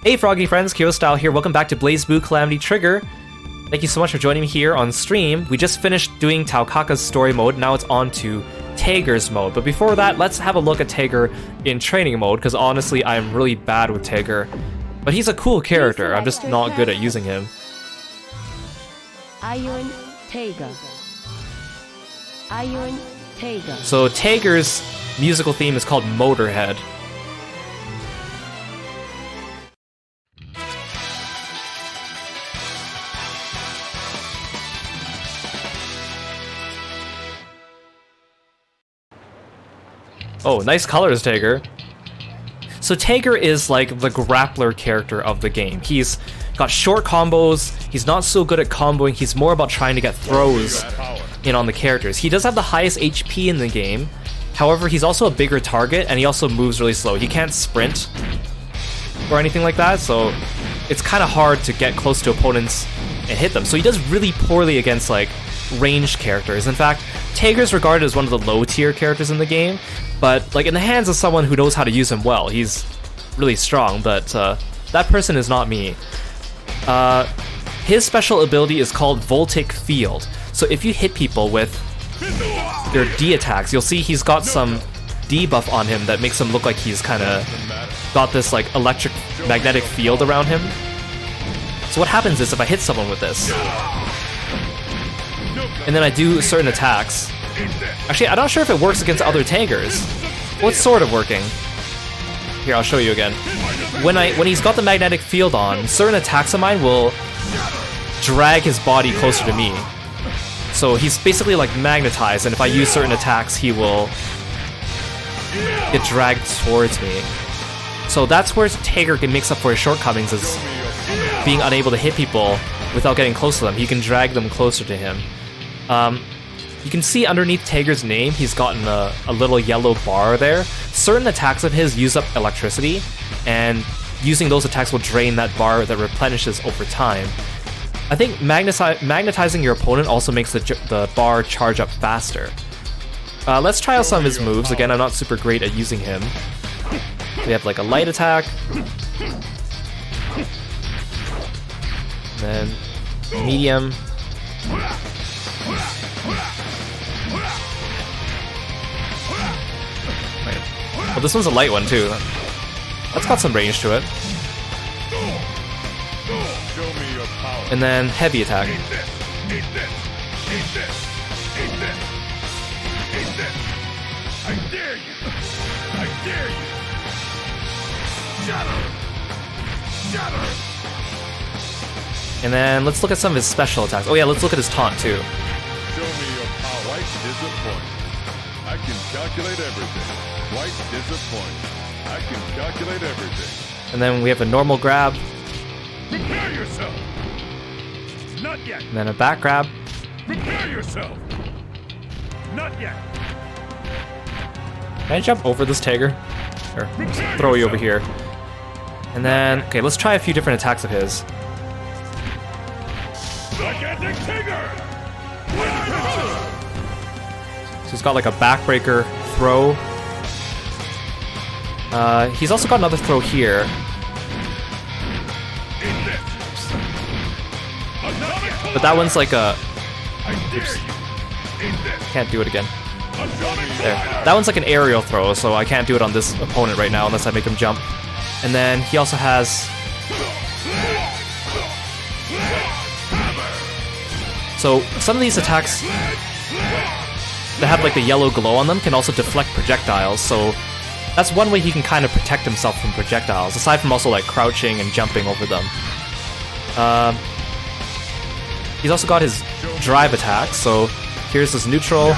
Hey Froggy friends, Kirostyle here, welcome back to BlazBlue Calamity Trigger. Thank you so much for joining me here on stream. We just finished doing Taokaka's story mode, now it's on to Tager's mode. But before that, let's have a look at Tager in training mode, because honestly, I am really bad with Tager. But he's a cool character, I'm just not good at using him. Iron Tager. Iron Tager. So Tager's musical theme is called Motorhead. Oh, nice colors, Tager. So Tager is like the grappler character of the game. He's got short combos, he's not so good at comboing, he's more about trying to get throws in on the characters. He does have the highest HP in the game, however he's also a bigger target and he also moves really slow. He can't sprint or anything like that, so it's kind of hard to get close to opponents and hit them. So he does really poorly against like ranged characters. In fact, Tager's regarded as one of the low tier characters in the game, but like in the hands of someone who knows how to use him well, he's really strong, but that person is not me. His special ability is called Voltic Field. So if you hit people with their D attacks, you'll see he's got some debuff on him that makes him look like he's kind of got this like electric magnetic field around him. So what happens is if I hit someone with this, and then I do certain attacks. Actually, I'm not sure if it works against other Tagers. Well, it's sort of working. Here, I'll show you again. When he's got the magnetic field on, certain attacks of mine will drag his body closer to me. So he's basically like magnetized, and if I use certain attacks, he will get dragged towards me. So that's where Tager makes up for his shortcomings, is being unable to hit people without getting close to them. He can drag them closer to him. You can see underneath Tager's name, he's gotten a little yellow bar there. Certain attacks of his use up electricity, and using those attacks will drain that bar that replenishes over time. I think magnetizing your opponent also makes the bar charge up faster. Let's try out some of his moves. Again, I'm not super great at using him. We have like a light attack. And then medium. Well, this one's a light one too. That's got some range to it. And then heavy attack. And then let's look at some of his special attacks. Oh yeah, let's look at his taunt too. Show me your power. White disappoint. I can calculate everything. White disappoint. I can calculate everything. And then we have a normal grab. Prepare yourself. Not yet. And then a back grab. Prepare yourself. Not yet. Can I jump over this Tager? Or throw you over here. And then, okay, let's try a few different attacks of his. Gigantic Tiger! So he's got like a backbreaker throw. He's also got another throw here. But that one's like a... Oops. Can't do it again. There. That one's like an aerial throw, so I can't do it on this opponent right now unless I make him jump. And then he also has... So some of these attacks that have like the yellow glow on them can also deflect projectiles, so that's one way he can kind of protect himself from projectiles, aside from also like crouching and jumping over them. He's also got his drive attack, so here's his neutral.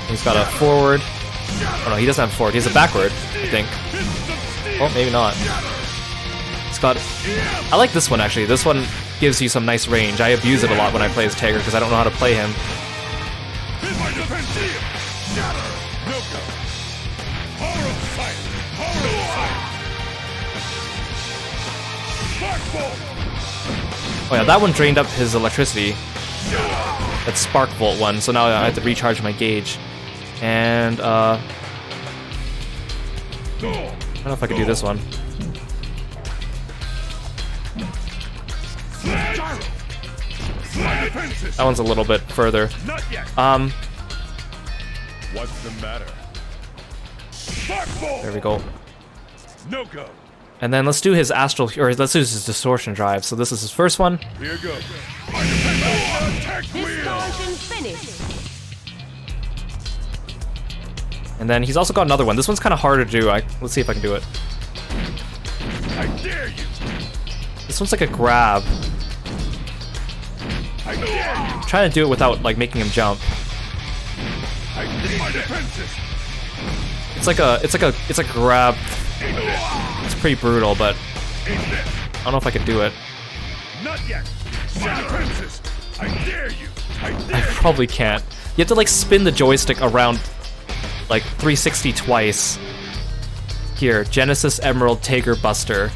He's got a forward. Oh no, he doesn't have a forward, he has a backward, I think. Oh, maybe not. He's got... I like this one actually, this one gives you some nice range. I abuse it a lot when I play as Tager because I don't know how to play him. Oh yeah, that one drained up his electricity. That Spark Volt one, so now I have to recharge my gauge. And I don't know if I could do this one. My defenses. That one's a little bit further. Not yet. What's the matter? Sparkball. There we go. No go. And then let's do his astral, or let's do his distortion drive. So this is his first one. Here goes. My defenses. Attack wheel. Distortion finish. And then he's also got another one. This one's kind of harder to do. Let's see if I can do it. I dare you. This one's like a grab. I dare you. I'm trying to do it without like making him jump. I dare my defenses. It's like a grab. It's pretty brutal, but I don't know if I can do it. Not yet. My defenses. I dare you. I I dare you. probably can't. You have to like spin the joystick around like 360 twice. Here, Genesis Emerald Taker Buster.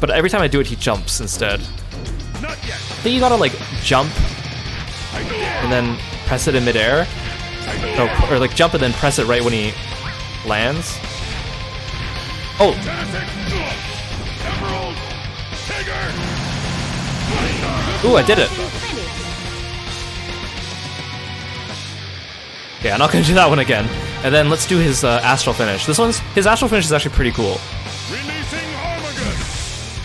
But every time I do it, he jumps instead. Not yet. I think you gotta like jump I dare and then press it in midair. No, or like jump and then press it right when he lands. Oh, Genesis. Emerald. Tiger. ooh, I did it. Finish. Okay, I'm not gonna do that one again. And then let's do his astral finish. His astral finish is actually pretty cool. Releasing Armagus.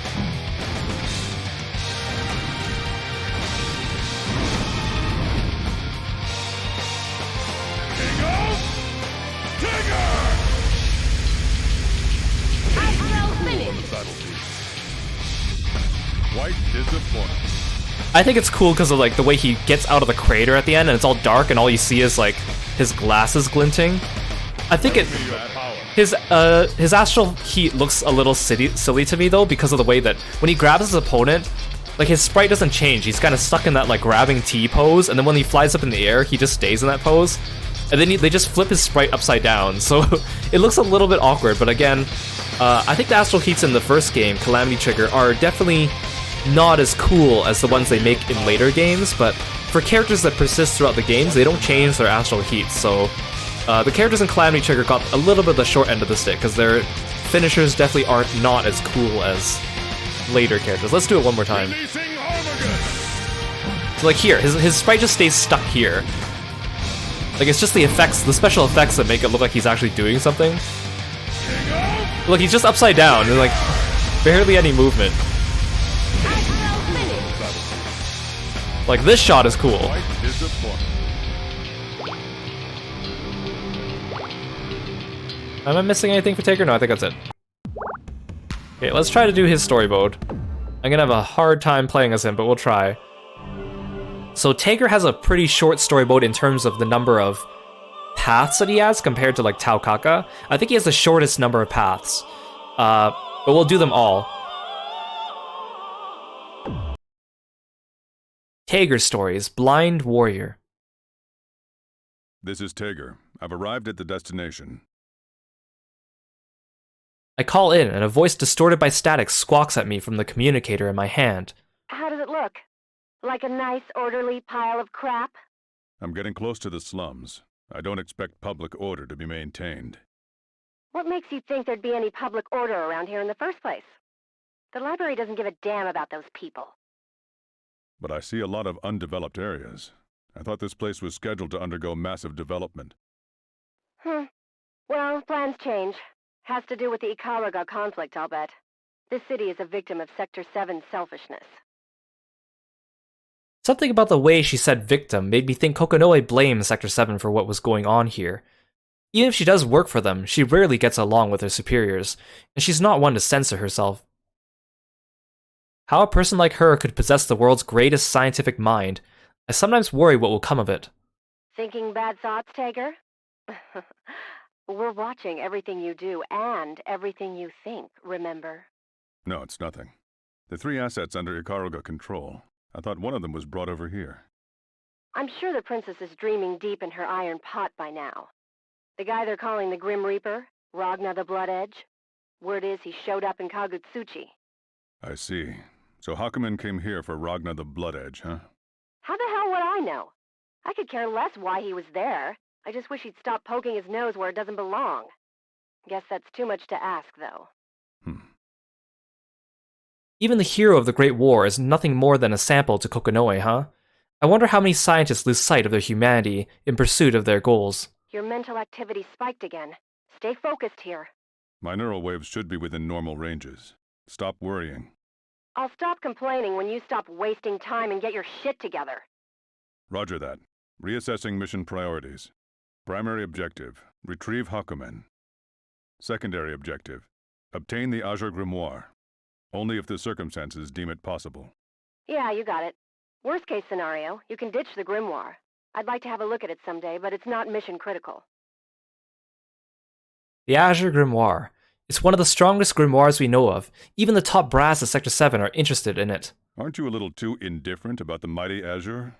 Tingle. Tiger. Astral finish. Battlefield. Quite disappointing. I think it's cool because of like the way he gets out of the crater at the end, and it's all dark, and all you see is like his glasses glinting. I think Your power. his astral heat looks a little silly to me though, because of the way that when he grabs his opponent, like his sprite doesn't change. He's kind of stuck in that like grabbing T pose, and then when he flies up in the air, he just stays in that pose. And then they just flip his sprite upside down, so it looks a little bit awkward. But again, I think the astral heats in the first game, Calamity Trigger, are definitely not as cool as the ones they make in later games, but for characters that persist throughout the games, they don't change their astral heats, so the characters in Calamity Trigger got a little bit of the short end of the stick, because their finishers definitely aren't not as cool as later characters. Let's do it one more time. Releasing Armagus. So like here, his sprite just stays stuck here. Like it's just the effects, the special effects that make it look like he's actually doing something. Tingle. Look, he's just upside down, and like barely any movement. Astral finish. Like this shot is cool. Quite disappointing. Am I missing anything for Taker? No, I think that's it. Okay, let's try to do his story mode. I'm gonna have a hard time playing as him, but we'll try. So Taker has a pretty short story mode in terms of the number of paths that he has compared to like Tao Kaka. I think he has the shortest number of paths. But we'll do them all. Tager's stories, Blind Warrior. This is Tager. I've arrived at the destination. I call in, and a voice distorted by static squawks at me from the communicator in my hand. How does it look? Like a nice, orderly pile of crap? I'm getting close to the slums. I don't expect public order to be maintained. What makes you think there'd be any public order around here in the first place? The library doesn't give a damn about those people. But I see a lot of undeveloped areas. I thought this place was scheduled to undergo massive development. Well, plans change. Has to do with the Ikaruga conflict, I'll bet. This city is a victim of Sector 7's selfishness. Something about the way she said victim made me think Kokonoe blames Sector 7 for what was going on here. Even if she does work for them, she rarely gets along with her superiors, and she's not one to censor herself. How a person like her could possess the world's greatest scientific mind, I sometimes worry what will come of it. Thinking bad thoughts, Tager? We're watching everything you do and everything you think, remember? No, it's nothing. The 3 assets under Ikaruga control. I thought one of them was brought over here. I'm sure the princess is dreaming deep in her iron pot by now. The guy they're calling the Grim Reaper, Ragna the Blood Edge. Word is he showed up in Kagutsuchi. I see. So Hakumen came here for Ragna the Blood Edge, huh? How the hell would I know? I could care less why he was there. I just wish he'd stop poking his nose where it doesn't belong. Guess that's too much to ask, though. Even the hero of the Great War is nothing more than a sample to Kokonoe, huh? I wonder how many scientists lose sight of their humanity in pursuit of their goals. Your mental activity spiked again. Stay focused here. My neural waves should be within normal ranges. Stop worrying. I'll stop complaining when you stop wasting time and get your shit together. Roger that. Reassessing mission priorities. Primary objective, retrieve Hakumen. Secondary objective, obtain the Azure Grimoire. Only if the circumstances deem it possible. Yeah, you got it. Worst case scenario, you can ditch the grimoire. I'd like to have a look at it someday, but it's not mission critical. The Azure Grimoire. It's one of the strongest grimoires we know of. Even the top brass of Sector 7 are interested in it. Aren't you a little too indifferent about the mighty Azure?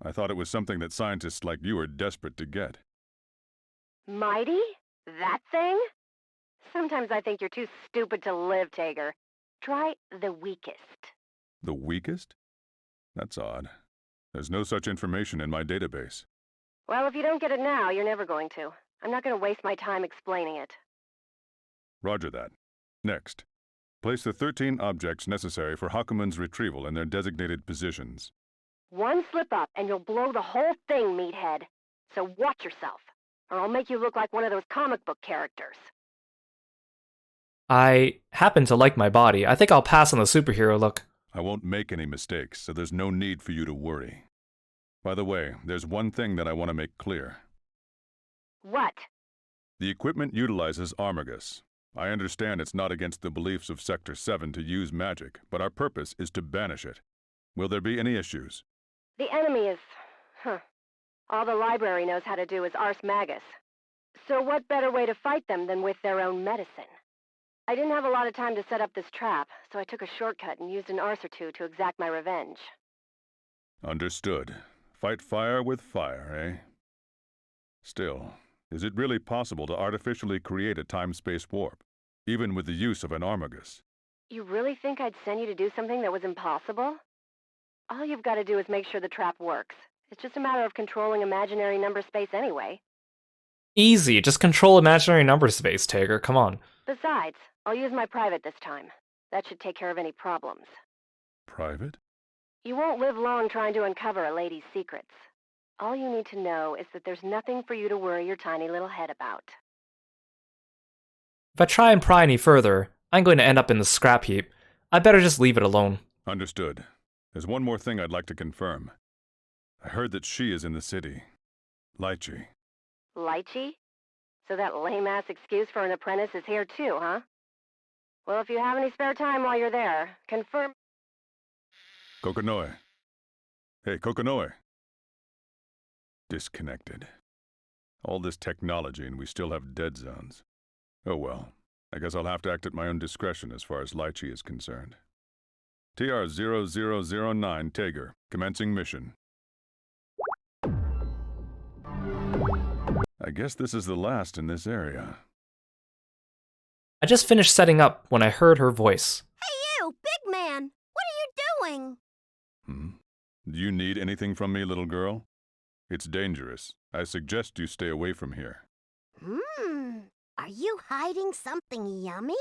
I thought it was something that scientists like you are desperate to get. Mighty? That thing? Sometimes I think you're too stupid to live, Tager. Try the weakest. The weakest? That's odd. There's no such information in my database. Well, if you don't get it now, you're never going to. I'm not going to waste my time explaining it. Roger that. Next. Place the 13 objects necessary for Hakumen's retrieval in their designated positions. One slip up and you'll blow the whole thing, meathead. So watch yourself, or I'll make you look like one of those comic book characters. I happen to like my body. I think I'll pass on the superhero look. I won't make any mistakes, so there's no need for you to worry. By the way, there's one thing that I want to make clear. What? The equipment utilizes Armagus. I understand it's not against the beliefs of Sector 7 to use magic, but our purpose is to banish it. Will there be any issues? The enemy is... All the library knows how to do is Ars Magus. So what better way to fight them than with their own medicine? I didn't have a lot of time to set up this trap, so I took a shortcut and used an Ars or two to exact my revenge. Understood. Fight fire with fire, eh? Still, is it really possible to artificially create a time-space warp, even with the use of an Armagus? You really think I'd send you to do something that was impossible? All you've got to do is make sure the trap works. It's just a matter of controlling imaginary number space anyway. Easy, just control imaginary number space, Tager, come on. Besides, I'll use my private this time. That should take care of any problems. Private? You won't live long trying to uncover a lady's secrets. All you need to know is that there's nothing for you to worry your tiny little head about. If I try and pry any further, I'm going to end up in the scrap heap. I better just leave it alone. Understood. There's one more thing I'd like to confirm. I heard that she is in the city. Lychee. Lychee? So that lame-ass excuse for an apprentice is here too, huh? Well, if you have any spare time while you're there, confirm... Kokonoe. Hey, Kokonoe. Disconnected. All this technology and we still have dead zones. Oh well, I guess I'll have to act at my own discretion as far as Lychee is concerned. TR-0009 Tager, commencing mission. I guess this is the last in this area. I just finished setting up when I heard her voice. Hey you, big man! What are you doing? Do you need anything from me, little girl? It's dangerous. I suggest you stay away from here. Are you hiding something yummy?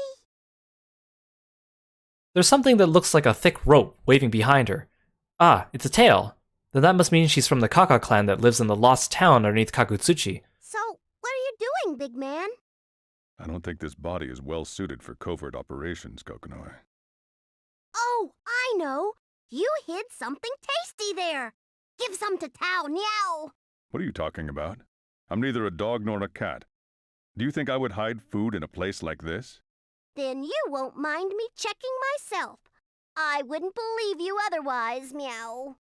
There's something that looks like a thick rope waving behind her. Ah, it's a tail. Then that must mean she's from the Kaka clan that lives in the lost town underneath Kagutsuchi. So, what are you doing, big man? I don't think this body is well suited for covert operations, Kokonoe. Oh, I know! You hid something tasty there! Give some to Tao, meow! What are you talking about? I'm neither a dog nor a cat. Do you think I would hide food in a place like this? Then you won't mind me checking myself. I wouldn't believe you otherwise, meow.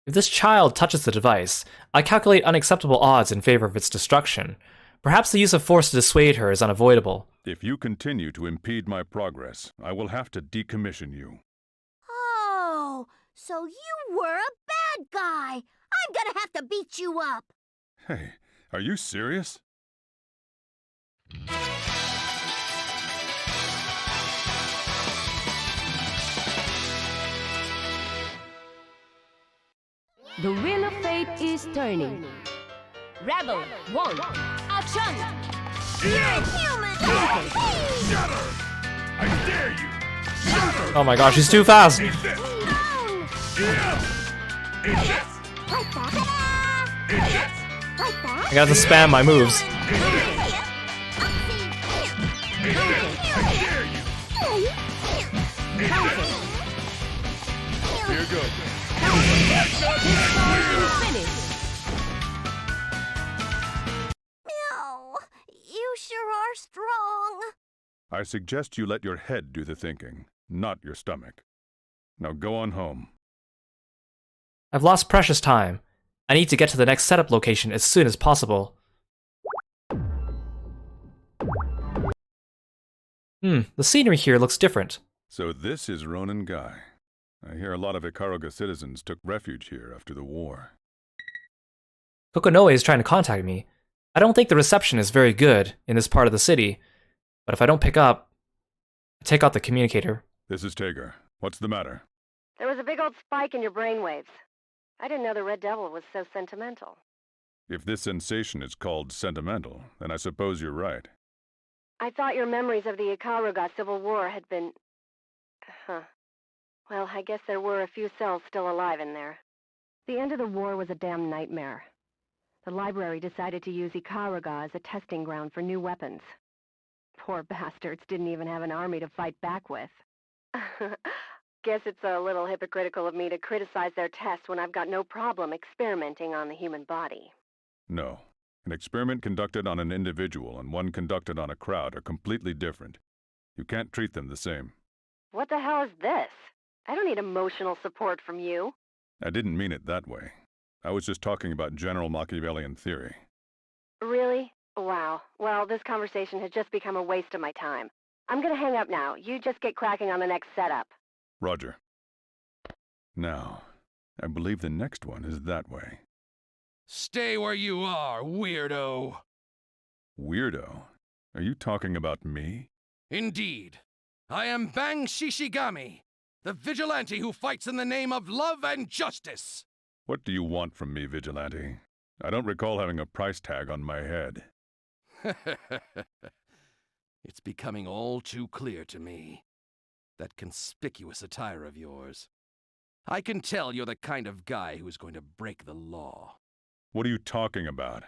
If this child touches the device, I calculate unacceptable odds in favor of its destruction. Perhaps the use of force to dissuade her is unavoidable. If you continue to impede my progress, I will have to decommission you. Oh, so you were a bad guy! I'm gonna have to beat you up! Hey, are you serious? The wheel of fate is turning. Rebel 1. Action! Human! Shatter! I dare you! Shatter! Oh my gosh, he's too fast! Like that. Like that. I gotta spam my moves. Here goes. Finish. No, you sure are strong. I suggest you let your head do the thinking, not your stomach. Now go on home. I've lost precious time. I need to get to the next setup location as soon as possible. The scenery here looks different. So this is Ronin Guy. I hear a lot of Ikaruga citizens took refuge here after the war. Kokonoe is trying to contact me. I don't think the reception is very good in this part of the city, but if I don't pick up, I take out the communicator. This is Tager. What's the matter? There was a big old spike in your brainwaves. I didn't know the Red Devil was so sentimental. If this sensation is called sentimental, then I suppose you're right. I thought your memories of the Ikaruga Civil War had been... Well, I guess there were a few cells still alive in there. The end of the war was a damn nightmare. The library decided to use Ikaruga as a testing ground for new weapons. Poor bastards didn't even have an army to fight back with. Guess it's a little hypocritical of me to criticize their tests when I've got no problem experimenting on the human body. No. An experiment conducted on an individual and one conducted on a crowd are completely different. You can't treat them the same. What the hell is this? I don't need emotional support from you. I didn't mean it that way. I was just talking about general Machiavellian theory. Really? Wow. Well, this conversation has just become a waste of my time. I'm gonna hang up now. You just get cracking on the next setup. Roger. Now, I believe the next one is that way. Stay where you are, weirdo. Weirdo? Are you talking about me? Indeed. I am Bang Shishigami, the vigilante who fights in the name of love and justice. What do you want from me, Vigilante? I don't recall having a price tag on my head. It's becoming all too clear to me. That conspicuous attire of yours. I can tell you're the kind of guy who is going to break the law. What are you talking about?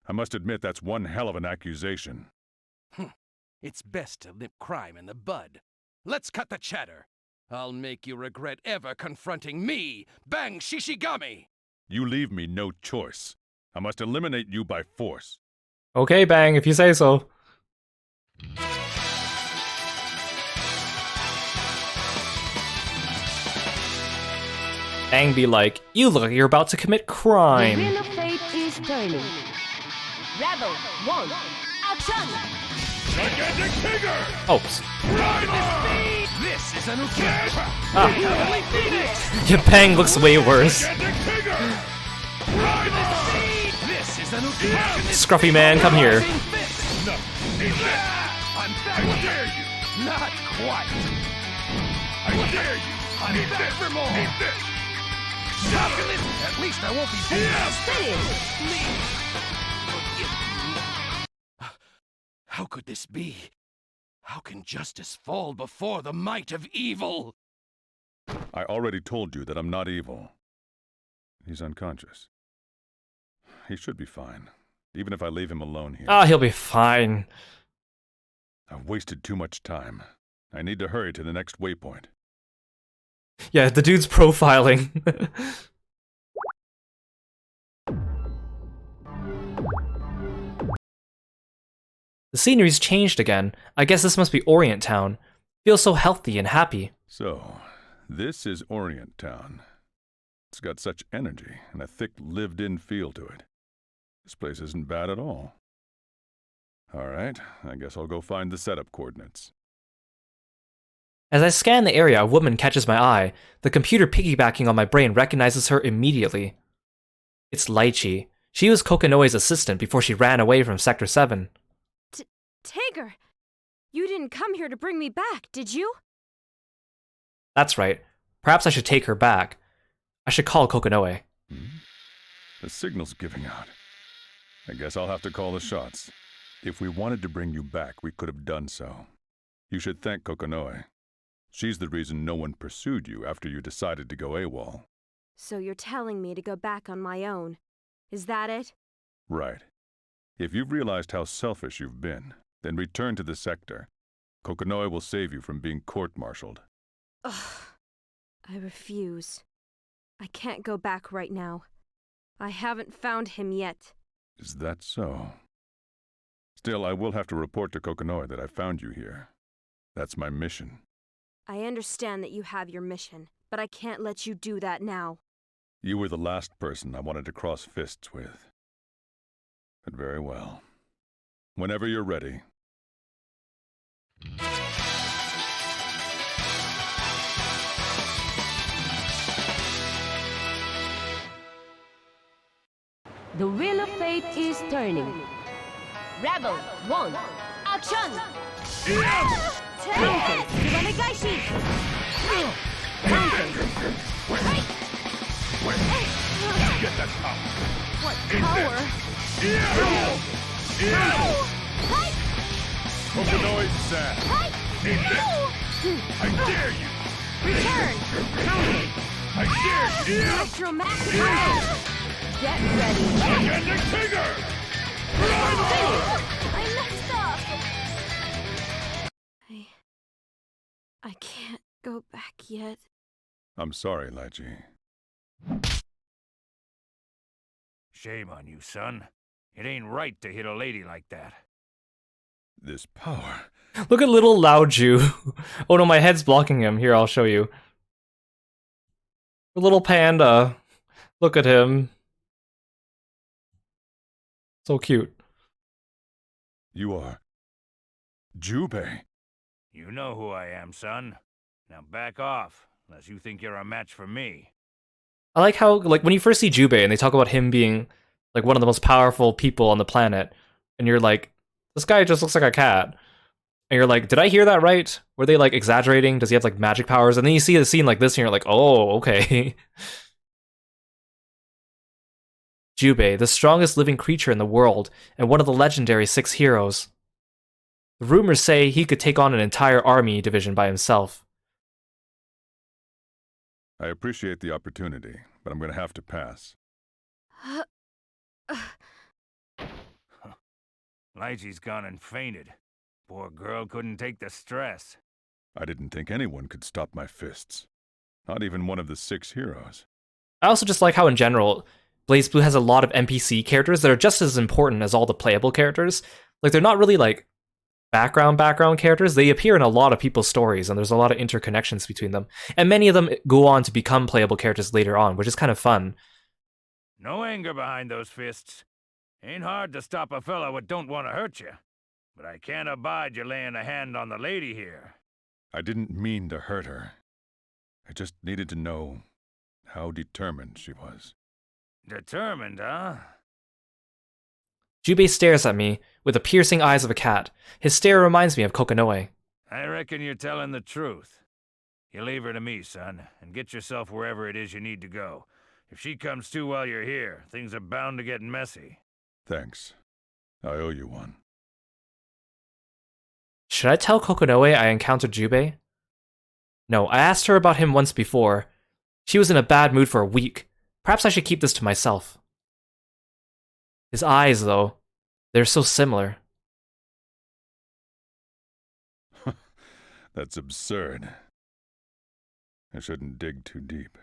I must admit that's one hell of an accusation. It's best to nip crime in the bud. Let's cut the chatter. I'll make you regret ever confronting me, Bang Shishigami! You leave me no choice. I must eliminate you by force. Okay, Bang, if you say so. Bang be like, you look like you're about to commit The crime. wheel of fate is turning. Rebel 1, action! Gigantic Tiger! Oops. This is an Ukiah! Ah. Phoenix! Yeah, Bang looks way worse. Gigantic Tiger! This is an Ukiah! Scruffy man, come here. No! Eat this! I'm back! How dare you! Not quite! I dare you! I'm Eat back this! for more! Eat this! How can this? At least I won't be Finish! Please, forgive me. How could this be? How can justice fall before the might of evil? I already told you that I'm not evil. He's unconscious. He should be fine, even if I leave him alone here. Ah, he'll be fine. I've wasted too much time. I need to hurry to the next waypoint. Yeah, the dude's profiling. The scenery's changed again. I guess this must be Orient Town. Feels so healthy and happy. So, this is Orient Town. It's got such energy and a thick lived-in feel to it. This place isn't bad at all. Alright, I guess I'll go find the setup coordinates. As I scan the area, a woman catches my eye. The computer piggybacking on my brain recognizes her immediately. It's Lychee. She was Kokonoe's assistant before she ran away from Sector 7. Tager, you didn't come here to bring me back, did you? That's right. Perhaps I should take her back. I should call Kokonoe. The signal's giving out. I guess I'll have to call the shots. If we wanted to bring you back, we could have done so. You should thank Kokonoe. She's the reason no one pursued you after you decided to go AWOL. So you're telling me to go back on my own. Is that it? Right. If you've realized how selfish you've been, then return to the sector. Kokonoe will save you from being court-martialed. Ugh. I refuse. I can't go back right now. I haven't found him yet. Is that so? Still, I will have to report to Kokonoe that I found you here. That's my mission. I understand that you have your mission, but I can't let you do that now. You were the last person I wanted to cross fists with. But very well. Whenever you're ready. The wheel of fate is turning. Rebel 1, action! Counter, Iwanegaishi! Counter! Get that power! What power? Kokonoe's sad! Eat this! I dare you! Return! Counter! I dare you! Electromax counter! Get ready! Gigantic Tiger! I messed up! I can't go back yet. I'm sorry, Laichi. Shame on you, son. It ain't right to hit a lady like that. This power... Look at little Laoju. Oh no, my head's blocking him. Here, I'll show you. Little panda. Look at him. So cute. You are... Jubei. You know who I am, son. Now back off, unless you think you're a match for me. I like how, like, when you first see Jubei and they talk about him being, like, one of the most powerful people on the planet, and you're like, this guy just looks like a cat. And you're like, did I hear that right? Were they, like, exaggerating? Does he have, like, magic powers? And then you see a scene like this and you're like, oh, okay. Jubei, the strongest living creature in the world, and one of the legendary 6 heroes. The rumors say he could take on an entire army division by himself. I appreciate the opportunity, but I'm going to have to pass. Laichi's gone and fainted. Poor girl couldn't take the stress. I didn't think anyone could stop my fists. Not even one of the 6 heroes. I also just like how, in general, BlazBlue has a lot of NPC characters that are just as important as all the playable characters. Like, they're not really, like, background characters. They appear in a lot of people's stories, and there's a lot of interconnections between them. And many of them go on to become playable characters later on, which is kind of fun. No anger behind those fists. Ain't hard to stop a fella what don't want to hurt you. But I can't abide you laying a hand on the lady here. I didn't mean to hurt her. I just needed to know how determined she was. Determined, huh? Jubei stares at me with the piercing eyes of a cat. His stare reminds me of Kokonoe. I reckon you're telling the truth. You leave her to me, son, and get yourself wherever it is you need to go. If she comes to while you're here, things are bound to get messy. Thanks. I owe you one. Should I tell Kokonoe I encountered Jubei? No, I asked her about him once before. She was in a bad mood for a week. Perhaps I should keep this to myself. His eyes, though, they're so similar. That's absurd. I shouldn't dig too deep.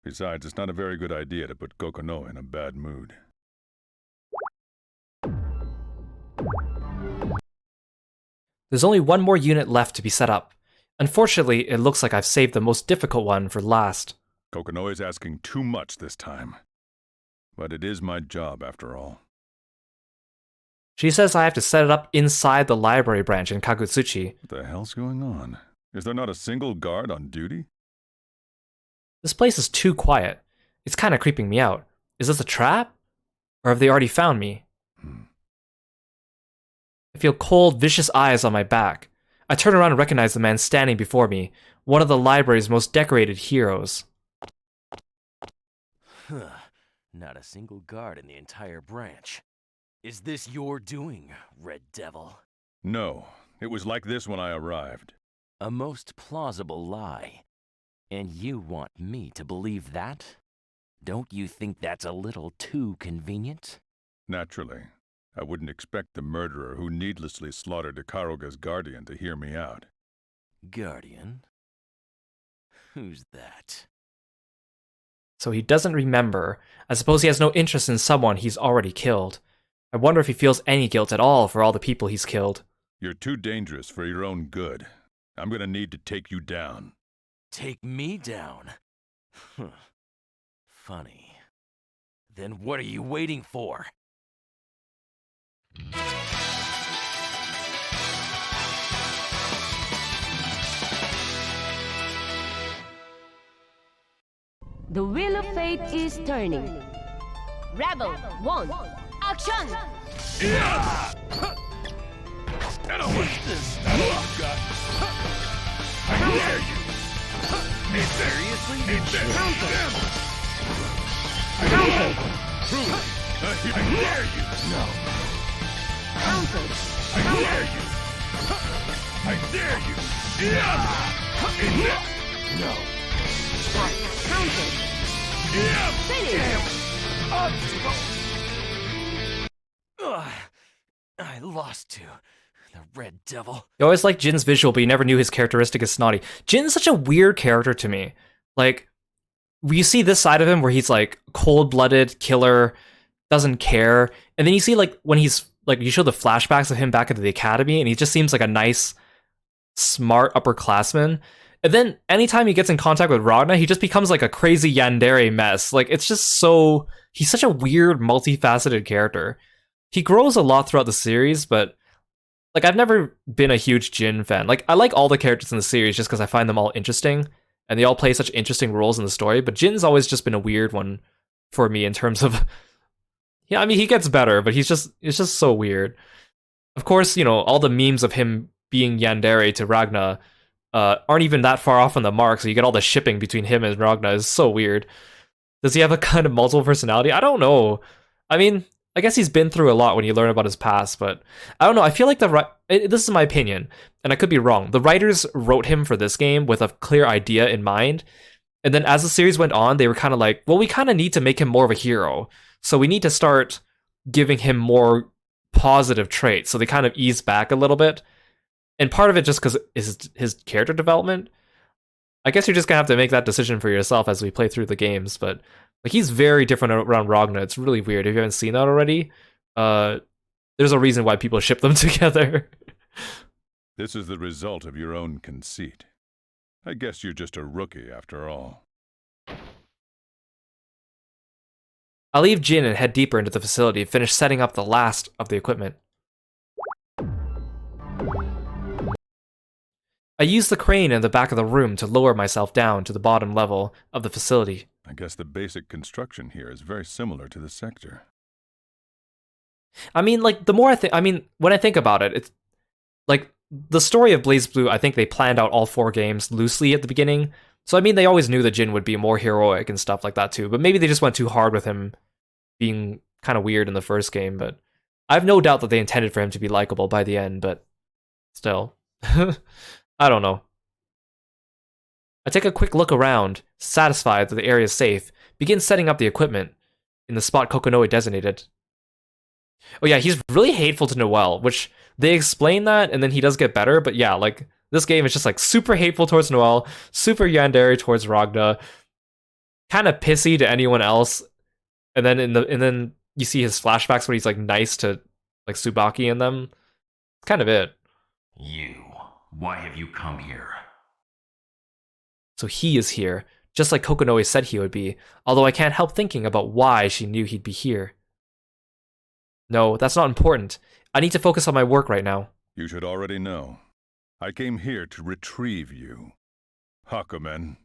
Besides, it's not a very good idea to put Kokonoe in a bad mood. There's only one more unit left to be set up. Unfortunately, it looks like I've saved the most difficult one for last. Kokonoe's asking too much this time. But it is my job, after all. She says I have to set it up inside the library branch in Kagutsuchi. What the hell's going on? Is there not a single guard on duty? This place is too quiet. It's kind of creeping me out. Is this a trap? Or have they already found me? I feel cold, vicious eyes on my back. I turn around and recognize the man standing before me, one of the library's most decorated heroes. Not a single guard in the entire branch. Is this your doing, Red Devil? No, it was like this when I arrived. A most plausible lie. And you want me to believe that? Don't you think that's a little too convenient? Naturally. I wouldn't expect the murderer who needlessly slaughtered Ikaruga's guardian to hear me out. Guardian? Who's that? So he doesn't remember. I suppose he has no interest in someone he's already killed. I wonder if he feels any guilt at all for all the people he's killed. You're too dangerous for your own good. I'm gonna need to take you down. Take me down? Funny. Then what are you waiting for? The wheel of fate is turning. Rebel 1, action! And what's this? All you got? I dare you! Seriously? Counter! Prove it! I dare you! No. Counter! I dare you! I dare you! No. Counter! Finish! Ugh. I lost to the Red Devil. You always liked Jin's visual, but you never knew his characteristic is snotty. Jin's such a weird character to me. Like, you see this side of him where he's like cold-blooded killer, doesn't care, and then you see like when he's like you show the flashbacks of him back at the academy, and he just seems like a nice, smart upperclassman. And then anytime he gets in contact with Ragna, he just becomes like a crazy yandere mess. Like it's just so he's such a weird, multifaceted character. He grows a lot throughout the series, but like I've never been a huge Jin fan. Like I like all the characters in the series just because I find them all interesting and they all play such interesting roles in the story, but Jin's always just been a weird one for me in terms of yeah, I mean he gets better, but it's just so weird. Of course, you know, all the memes of him being yandere to Ragna aren't even that far off on the mark, so you get all the shipping between him and Ragna is so weird. Does he have a kind of multiple personality? I don't know. I mean, I guess he's been through a lot when you learn about his past, but I don't know. I feel like this is my opinion, and I could be wrong. The writers wrote him for this game with a clear idea in mind, and then as the series went on, they were kind of like, well, we kind of need to make him more of a hero, so we need to start giving him more positive traits, so they kind of eased back a little bit. And part of it just because is his character development. I guess you're just gonna have to make that decision for yourself as we play through the games, but like he's very different around Ragna. It's really weird. If you haven't seen that already, there's a reason why people ship them together. This is the result of your own conceit. I guess you're just a rookie after all. I'll leave Jin and head deeper into the facility, finish setting up the last of the equipment. I use the crane in the back of the room to lower myself down to the bottom level of the facility. I guess the basic construction here is very similar to the sector. I mean, like, the more when I think about it, it's like the story of BlazBlue, I think they planned out all 4 games loosely at the beginning. So, I mean, they always knew that Jin would be more heroic and stuff like that too, but maybe they just went too hard with him being kind of weird in the first game, but I have no doubt that they intended for him to be likable by the end, but still. I don't know. I take a quick look around, satisfied that the area is safe, begin setting up the equipment in the spot Kokonoe designated. Oh yeah, he's really hateful to Noelle, which they explain that and then he does get better, but yeah, like this game is just like super hateful towards Noelle, super yandere towards Ragna, kind of pissy to anyone else, and then you see his flashbacks when he's like nice to like Tsubaki and them. It's kind of it. Why have you come here? So he is here, just like Kokonoe said he would be, although I can't help thinking about why she knew he'd be here. No, that's not important. I need to focus on my work right now. You should already know. I came here to retrieve you. Hakumen.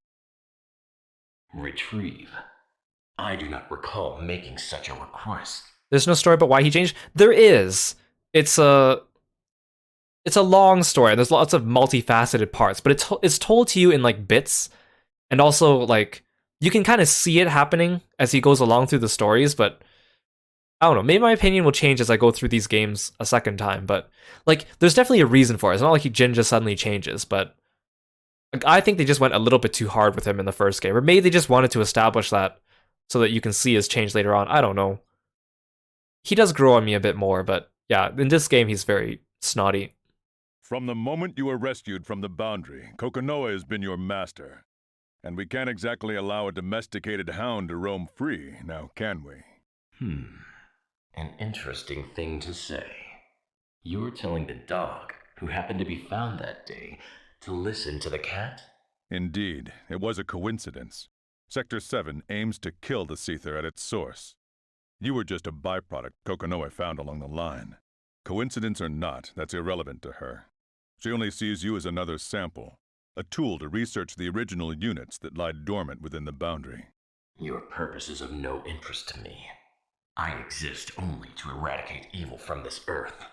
Retrieve? I do not recall making such a request. There's no story about why he changed? There is. It's a long story, and there's lots of multifaceted parts, but it's told to you in like bits, and also like you can kind of see it happening as he goes along through the stories, but I don't know, maybe my opinion will change as I go through these games a second time, but like there's definitely a reason for it. It's not like Jin just suddenly changes, but Like, I think they just went a little bit too hard with him in the first game. Or maybe they just wanted to establish that so that you can see his change later on. I don't know. He does grow on me a bit more, but yeah, in this game he's very snotty. From the moment you were rescued from the boundary, Kokonoe has been your master. And we can't exactly allow a domesticated hound to roam free, now can we? An interesting thing to say. You're telling the dog, who happened to be found that day, to listen to the cat? Indeed, it was a coincidence. Sector 7 aims to kill the Seether at its source. You were just a byproduct Kokonoe found along the line. Coincidence or not, that's irrelevant to her. She only sees you as another sample, a tool to research the original units that lie dormant within the boundary. Your purpose is of no interest to me. I exist only to eradicate evil from this earth.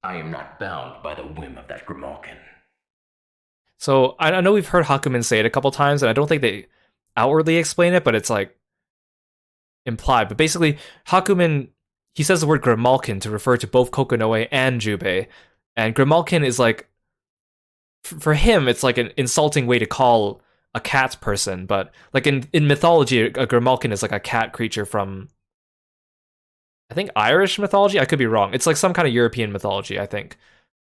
I am not bound by the whim of that Grimalkin. So I know we've heard Hakumen say it a couple times, and I don't think they outwardly explain it, but it's like implied. But basically, Hakumen, he says the word Grimalkin to refer to both Kokonoe and Jubei, and Grimalkin is like, for him, it's like an insulting way to call a cat person, but like in mythology, a Grimalkin is like a cat creature from, I think, Irish mythology. I could be wrong. It's like some kind of European mythology, I think.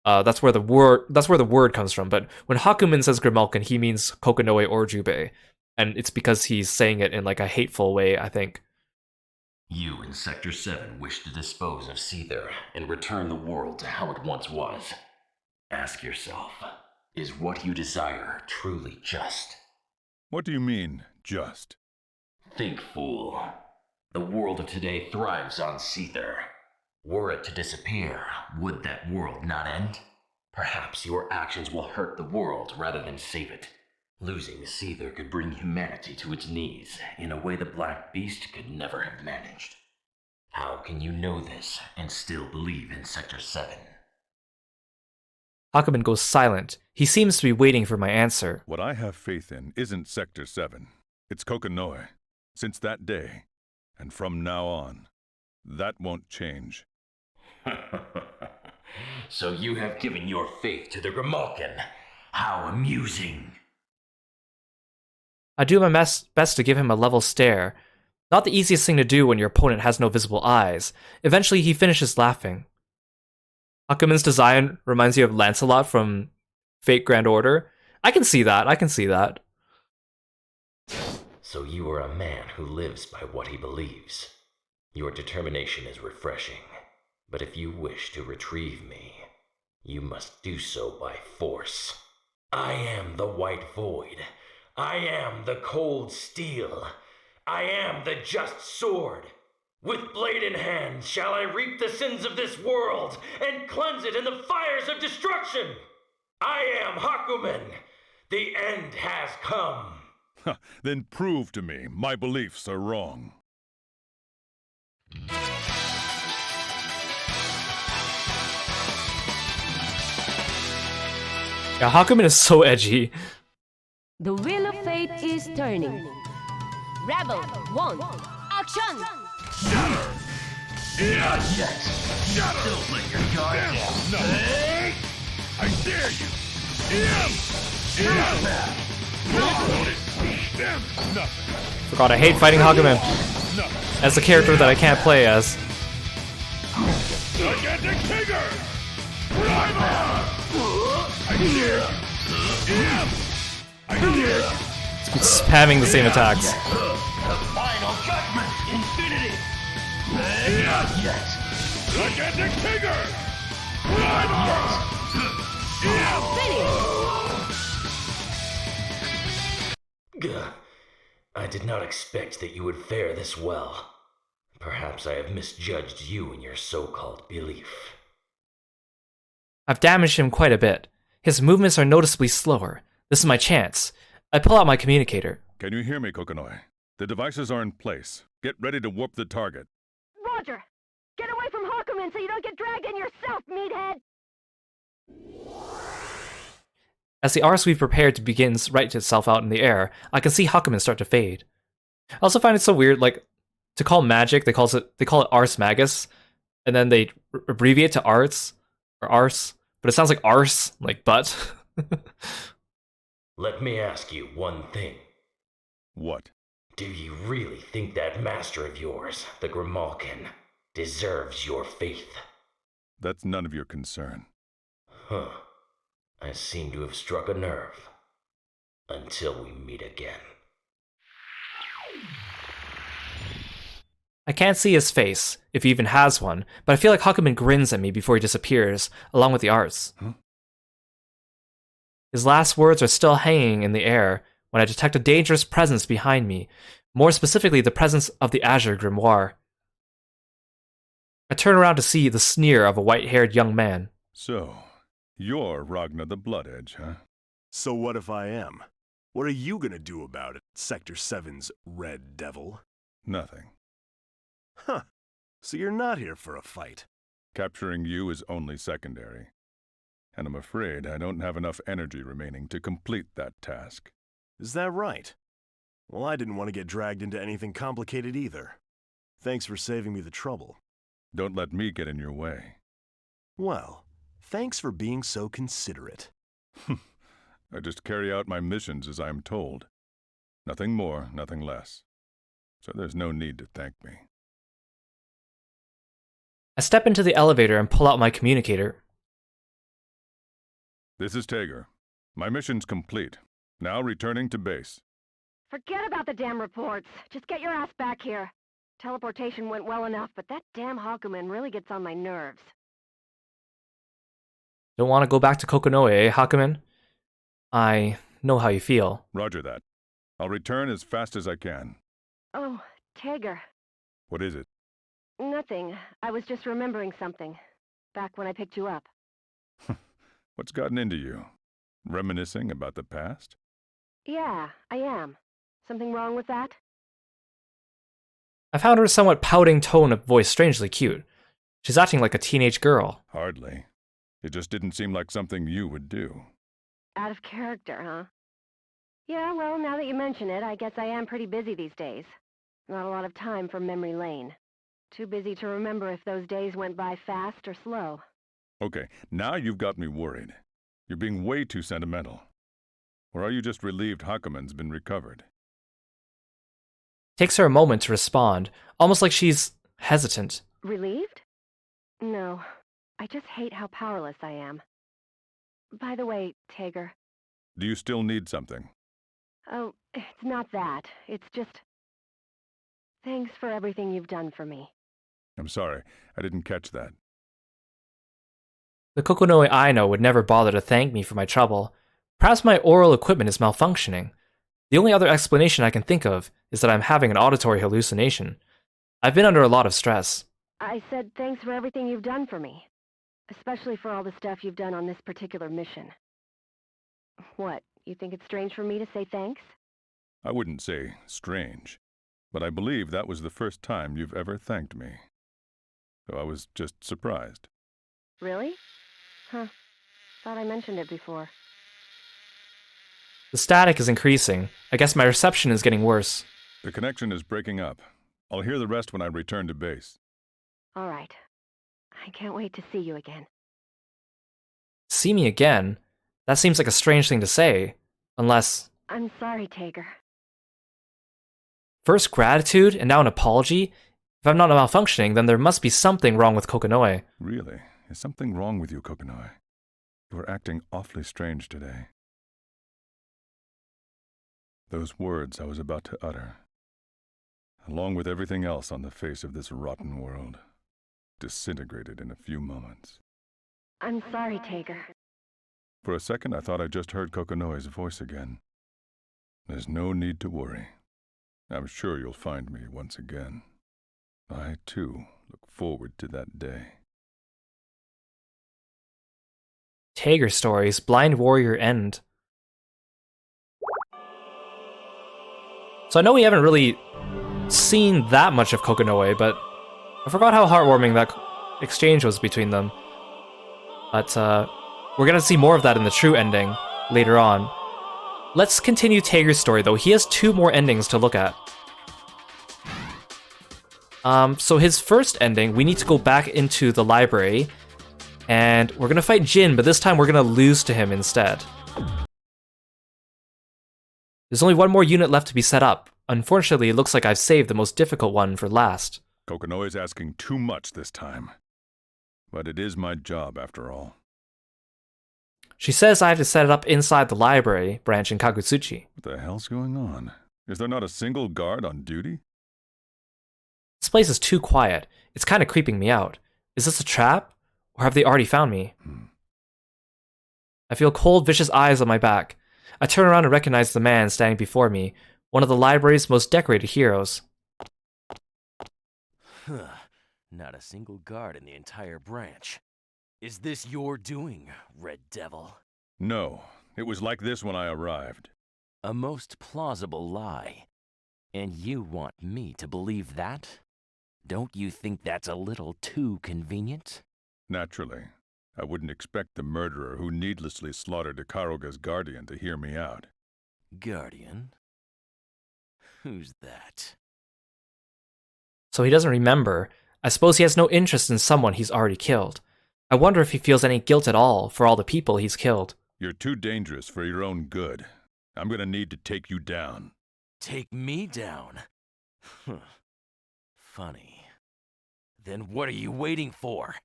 That's where the word comes from. But when Hakumen says Grimalkin, he means Kokonoe or Jubei, and it's because he's saying it in like a hateful way, I think. You in Sector 7 wish to dispose of Seether and return the world to how it once was. Ask yourself, is what you desire truly just? What do you mean, just? Think, fool. The world of today thrives on Seether. Were it to disappear, would that world not end? Perhaps your actions will hurt the world rather than save it. Losing Seether could bring humanity to its knees in a way the Black Beast could never have managed. How can you know this and still believe in Sector 7? Hakumen goes silent. He seems to be waiting for my answer. What I have faith in isn't Sector 7. It's Kokonoe. Since that day, and from now on, that won't change. So you have given your faith to the Grimalkin. How amusing. I do my best to give him a level stare. Not the easiest thing to do when your opponent has no visible eyes. Eventually, he finishes laughing. Hakumen's design reminds you of Lancelot from Fate Grand Order. I can see that. So you are a man who lives by what he believes. Your determination is refreshing. But if you wish to retrieve me, you must do so by force. I am the White Void. I am the cold steel. I am the just sword. With blade in hand shall I reap the sins of this world and cleanse it in the fires of destruction. I am Hakumen. The end has come. Then prove to me my beliefs are wrong. Yeah, Hakumen is so edgy. The wheel of fate is turning. Rebel 1, action! Shatter! Not yet. Shatter! Don't let your guard down. No. I dare you! Nothing. Forgot I hate fighting Hakumen. Nothing. As a character that I can't play as. Gigantic Tiger! Primer! I dare you! I dare you! Spamming the same attacks. The final judgment, infinity! Not yet. Gigantic Tiger! Primer! I did not expect that you would fare this well. Perhaps I have misjudged you in your so-called belief. I've damaged him quite a bit. His movements are noticeably slower. This is my chance. I pull out my communicator. Can you hear me, Kokonoe? The devices are in place. Get ready to warp the target. Roger! Get away from Hakumen so you don't get dragged in yourself, meathead! As the arse we've prepared to begins right itself out in the air, I can see Hakumen start to fade. I also find it so weird, like, to call magic, they call it Ars Magus, and then they abbreviate to Arts, or Arse, but it sounds like Arse, like butt. Let me ask you one thing. What? Do you really think that master of yours, the Grimalkin, deserves your faith? That's none of your concern. Huh. I seem to have struck a nerve. Until we meet again. I can't see his face, if he even has one, but I feel like Hakumen grins at me before he disappears, along with the arts. Huh? His last words are still hanging in the air when I detect a dangerous presence behind me, more specifically the presence of the Azure Grimoire. I turn around to see the sneer of a white-haired young man. So, you're Ragnar the Blood Edge, huh? So what if I am? What are you gonna do about it, Sector 7's Red Devil? Nothing. Huh. So you're not here for a fight. Capturing you is only secondary. And I'm afraid I don't have enough energy remaining to complete that task. Is that right? Well, I didn't want to get dragged into anything complicated either. Thanks for saving me the trouble. Don't let me get in your way. Well, thanks for being so considerate. I just carry out my missions as I am told. Nothing more, nothing less. So there's no need to thank me. I step into the elevator and pull out my communicator. This is Tager. My mission's complete. Now returning to base. Forget about the damn reports. Just get your ass back here. Teleportation went well enough, but that damn Hakumen really gets on my nerves. Don't want to go back to Kokonoe, eh, Hakumen? I know how you feel. Roger that. I'll return as fast as I can. Oh, Tager. What is it? Nothing. I was just remembering something. Back when I picked you up. What's gotten into you? Reminiscing about the past? Yeah, I am. Something wrong with that? I found her somewhat pouting tone of voice strangely cute. She's acting like a teenage girl. Hardly. It just didn't seem like something you would do. Out of character, huh? Yeah, well, now that you mention it, I guess I am pretty busy these days. Not a lot of time for memory lane. Too busy to remember if those days went by fast or slow. Okay, now you've got me worried. You're being way too sentimental. Or are you just relieved Hakumen's been recovered? Takes her a moment to respond, almost like she's hesitant. Relieved? No. I just hate how powerless I am. By the way, Tager. Do you still need something? Oh, it's not that. It's just... Thanks for everything you've done for me. I'm sorry, I didn't catch that. The Kokonoe I know would never bother to thank me for my trouble. Perhaps my oral equipment is malfunctioning. The only other explanation I can think of is that I'm having an auditory hallucination. I've been under a lot of stress. I said thanks for everything you've done for me. Especially for all the stuff you've done on this particular mission. What, you think it's strange for me to say thanks? I wouldn't say strange, but I believe that was the first time you've ever thanked me. So I was just surprised. Really? Huh. Thought I mentioned it before. The static is increasing. I guess my reception is getting worse. The connection is breaking up. I'll hear the rest when I return to base. All right. I can't wait to see you again. See me again? That seems like a strange thing to say. Unless... I'm sorry, Tager. First gratitude, and now an apology? If I'm not malfunctioning, then there must be something wrong with Kokonoe. Really? Is something wrong with you, Kokonoe? You are acting awfully strange today. Those words I was about to utter, along with everything else on the face of this rotten world, disintegrated in a few moments. I'm sorry, Tager. For a second, I thought I just heard Kokonoe's voice again. There's no need to worry. I'm sure you'll find me once again. I, too, look forward to that day. Tager Stories, Blind Warrior End. So I know we haven't really seen that much of Kokonoe, but I forgot how heartwarming that exchange was between them. But we're gonna see more of that in the true ending later on. Let's continue Tager's story, though. He has 2 more endings to look at. So his first ending, we need to go back into the library, and we're gonna fight Jin, but this time we're gonna lose to him instead. There's only one more unit left to be set up. Unfortunately, it looks like I've saved the most difficult one for last. Kokonoe's asking too much this time. But it is my job, after all. She says I have to set it up inside the library branch in Kagutsuchi. What the hell's going on? Is there not a single guard on duty? This place is too quiet. It's kind of creeping me out. Is this a trap? Or have they already found me? I feel cold, vicious eyes on my back. I turn around and recognize the man standing before me, one of the library's most decorated heroes. Not a single guard in the entire branch. Is this your doing, Red Devil? No, it was like this when I arrived. A most plausible lie. And you want me to believe that? Don't you think that's a little too convenient? Naturally. I wouldn't expect the murderer who needlessly slaughtered Ikaruga's guardian to hear me out. Guardian? Who's that? So he doesn't remember. I suppose he has no interest in someone he's already killed. I wonder if he feels any guilt at all for all the people he's killed. You're too dangerous for your own good. I'm gonna need to take you down. Take me down? Funny. Then what are you waiting for?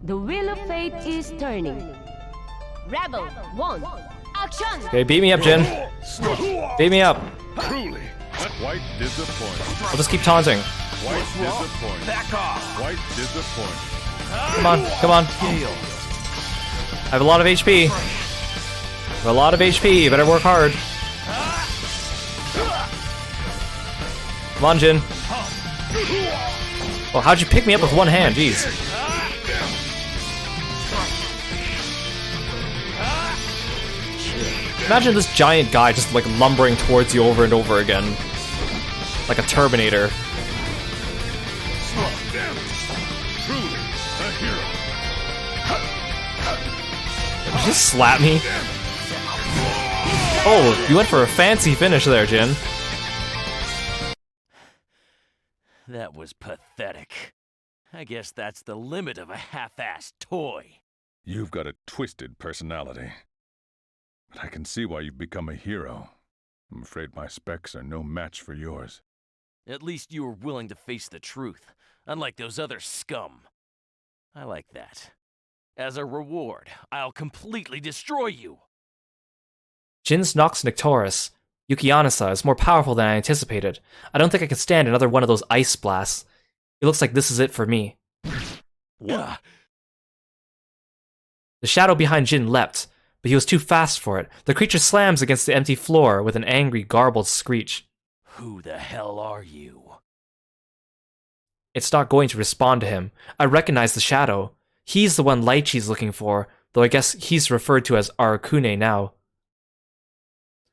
The wheel of fate is turning. Rebel 1, action! Okay, beat me up, Jin. Beat me up. Truly, quite disappointing. I'll just keep taunting. Quite disappointing. Back off! Quite disappointing. Come on, come on. I have a lot of HP. I have a lot of HP. Better work hard. Come on, Jin. Well, how'd you pick me up with one hand? Jeez. Imagine this giant guy just like lumbering towards you over and over again. Like a Terminator. Truly, a hero. Did you just slap me? Oh, you went for a fancy finish there, Jin. That was pathetic. I guess that's the limit of a half-assed toy. You've got a twisted personality. But I can see why you've become a hero. I'm afraid my specs are no match for yours. At least you were willing to face the truth, unlike those other scum. I like that. As a reward, I'll completely destroy you! Jin's Nox Nictoris. Yukianasa is more powerful than I anticipated. I don't think I can stand another one of those ice blasts. It looks like this is it for me. What? The shadow behind Jin leapt, but he was too fast for it. The creature slams against the empty floor with an angry, garbled screech. Who the hell are you? It's not going to respond to him. I recognize the shadow. He's the one Lychee's looking for, though I guess he's referred to as Arakune now.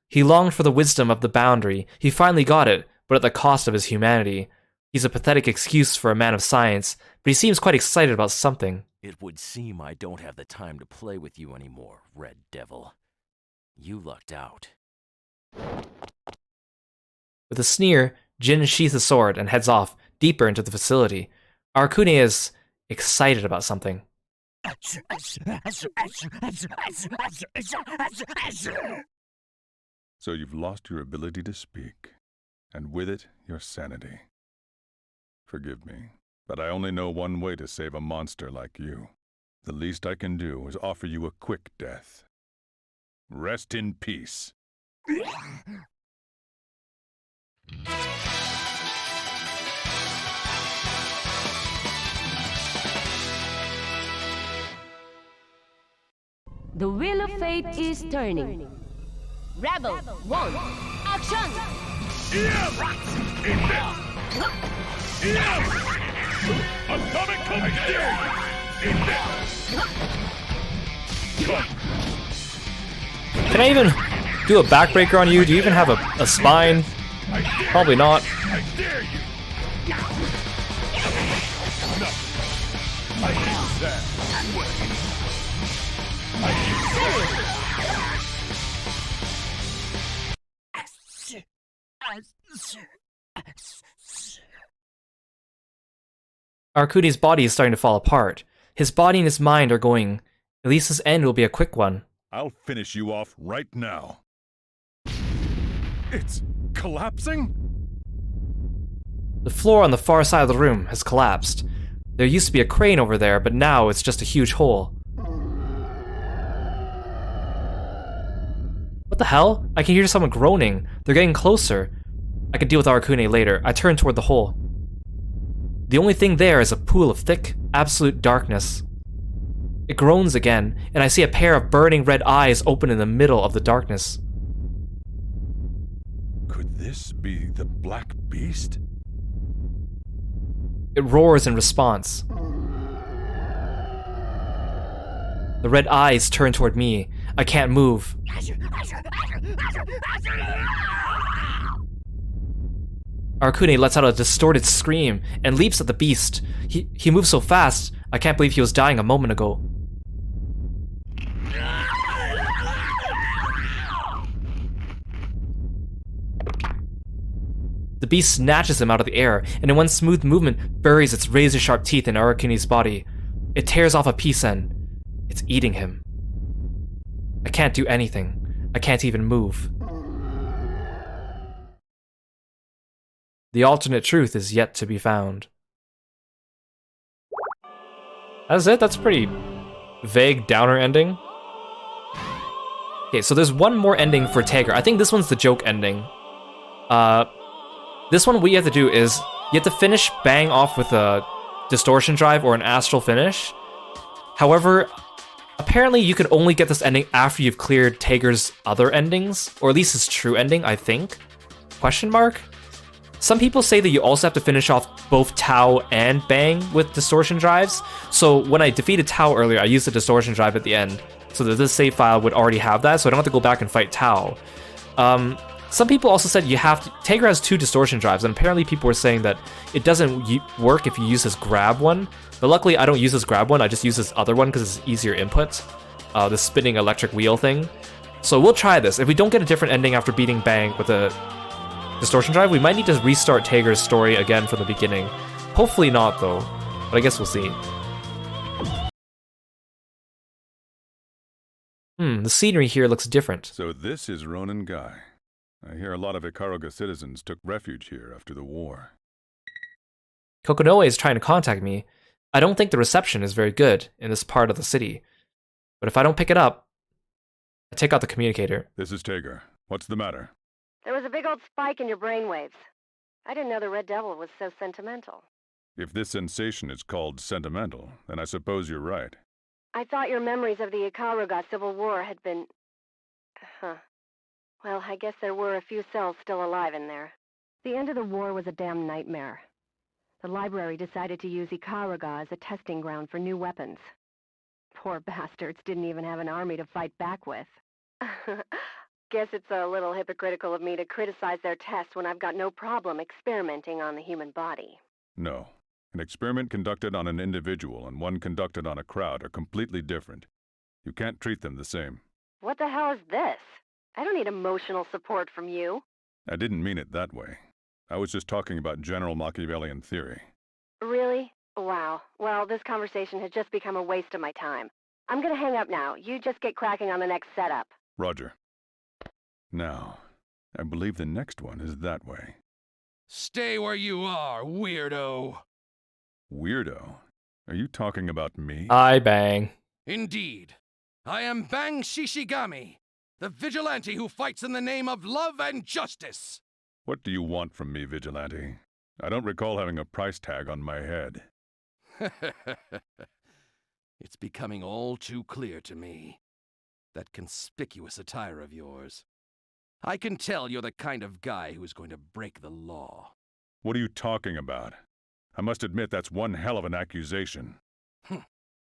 He longed for the wisdom of the boundary. He finally got it, but at the cost of his humanity. He's a pathetic excuse for a man of science, but he seems quite excited about something. It would seem I don't have the time to play with you anymore, Red Devil. You lucked out. With a sneer, Jin sheaths a sword and heads off, deeper into the facility. Arakune is excited about something. So you've lost your ability to speak, and with it, your sanity. Forgive me, but I only know one way to save a monster like you. The least I can do is offer you a quick death. Rest in peace. The wheel of fate is turning. Rebel 1, action! Can I even do a backbreaker on you? Do you even have a spine? Probably not. Arakune's body is starting to fall apart. His body and his mind are going, at least his end will be a quick one. I'll finish you off right now. It's collapsing? The floor on the far side of the room has collapsed. There used to be a crane over there, but now it's just a huge hole. What the hell? I can hear someone groaning. They're getting closer. I can deal with Arakune later. I turn toward the hole. The only thing there is a pool of thick, absolute darkness. It groans again, and I see a pair of burning red eyes open in the middle of the darkness. Could this be the Black Beast? It roars in response. The red eyes turn toward me. I can't move. Arakune lets out a distorted scream and leaps at the beast. He moves so fast, I can't believe he was dying a moment ago. The beast snatches him out of the air, and in one smooth movement buries its razor-sharp teeth in Arakune's body. It tears off a piece end. It's eating him. I can't do anything. I can't even move. The alternate truth is yet to be found. That's it? That's a pretty vague downer ending. Okay, so there's one more ending for Tager. I think this one's the joke ending. This one, what you have to do is, you have to finish Bang off with a distortion drive or an astral finish. However, apparently you can only get this ending after you've cleared Tager's other endings, or at least his true ending, I think? Question mark? Some people say that you also have to finish off both Tao and Bang with distortion drives, so when I defeated Tao earlier, I used the distortion drive at the end, so that this save file would already have that, so I don't have to go back and fight Tao. Some people also said you have to... Tager has 2 distortion drives, and apparently people were saying that it doesn't work if you use his grab one, but luckily I don't use his grab one, I just use this other one because it's easier input, the spinning electric wheel thing. So we'll try this. If we don't get a different ending after beating Bang with a distortion drive, we might need to restart Tager's story again from the beginning. Hopefully not, though, but I guess we'll see. The scenery here looks different. So this is Ronin Guy. I hear a lot of Ikaruga citizens took refuge here after the war. Kokonoe is trying to contact me. I don't think the reception is very good in this part of the city. But if I don't pick it up, I take out the communicator. This is Tager. What's the matter? There was a big old spike in your brainwaves. I didn't know the Red Devil was so sentimental. If this sensation is called sentimental, then I suppose you're right. I thought your memories of the Ikaruga Civil War had been... Well, I guess there were a few cells still alive in there. The end of the war was a damn nightmare. The library decided to use Ikaruga as a testing ground for new weapons. Poor bastards didn't even have an army to fight back with. Guess it's a little hypocritical of me to criticize their tests when I've got no problem experimenting on the human body. No. An experiment conducted on an individual and one conducted on a crowd are completely different. You can't treat them the same. What the hell is this? I don't need emotional support from you. I didn't mean it that way. I was just talking about general Machiavellian theory. Really? Wow. Well, this conversation has just become a waste of my time. I'm gonna hang up now. You just get cracking on the next setup. Roger. Now, I believe the next one is that way. Stay where you are, weirdo! Weirdo? Are you talking about me? I Bang. Indeed. I am Bang Shishigami, the vigilante who fights in the name of love and justice! What do you want from me, Vigilante? I don't recall having a price tag on my head. It's becoming all too clear to me. That conspicuous attire of yours. I can tell you're the kind of guy who's going to break the law. What are you talking about? I must admit that's one hell of an accusation.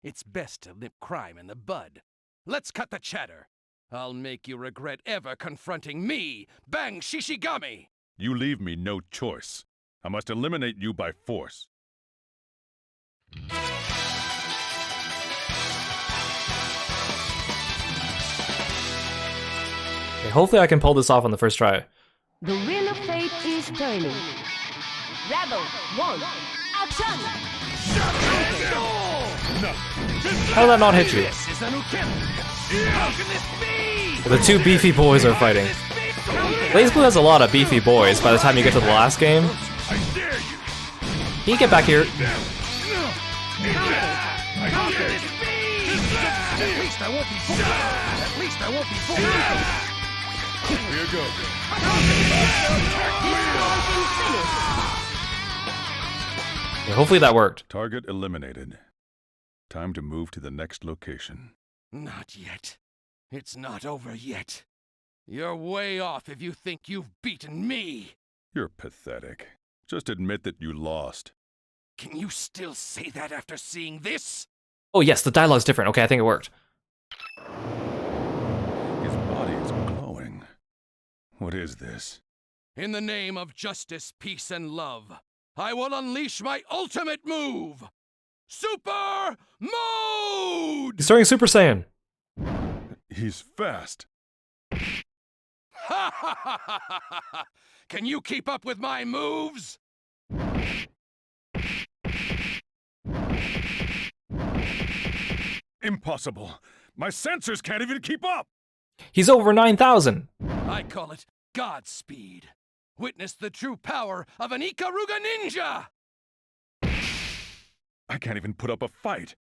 It's best to nip crime in the bud. Let's cut the chatter. I'll make you regret ever confronting me, Bang Shishigami! You leave me no choice. I must eliminate you by force. Okay, hopefully I can pull this off on the first try. The wheel of fate is turning. Rebel 1, Action! How did that not hit you? The two beefy boys are fighting. BlazBlue has a lot of beefy boys by the time you get to the last game. Can you get back here? Here goes. Yeah, hopefully that worked. Target eliminated. Time to move to the next location. Not yet. It's not over yet. You're way off if you think you've beaten me. You're pathetic. Just admit that you lost. Can you still say that after seeing this? Oh yes, the dialogue's different. Okay, I think it worked. His body is glowing. What is this? In the name of justice, peace, and love, I will unleash my ultimate move! Super Mode! He's starting Super Saiyan. He's fast. Can you keep up with my moves? Impossible. My sensors can't even keep up. He's over 9,000. I call it Godspeed. Witness the true power of an Ikaruga ninja! I can't even put up a fight.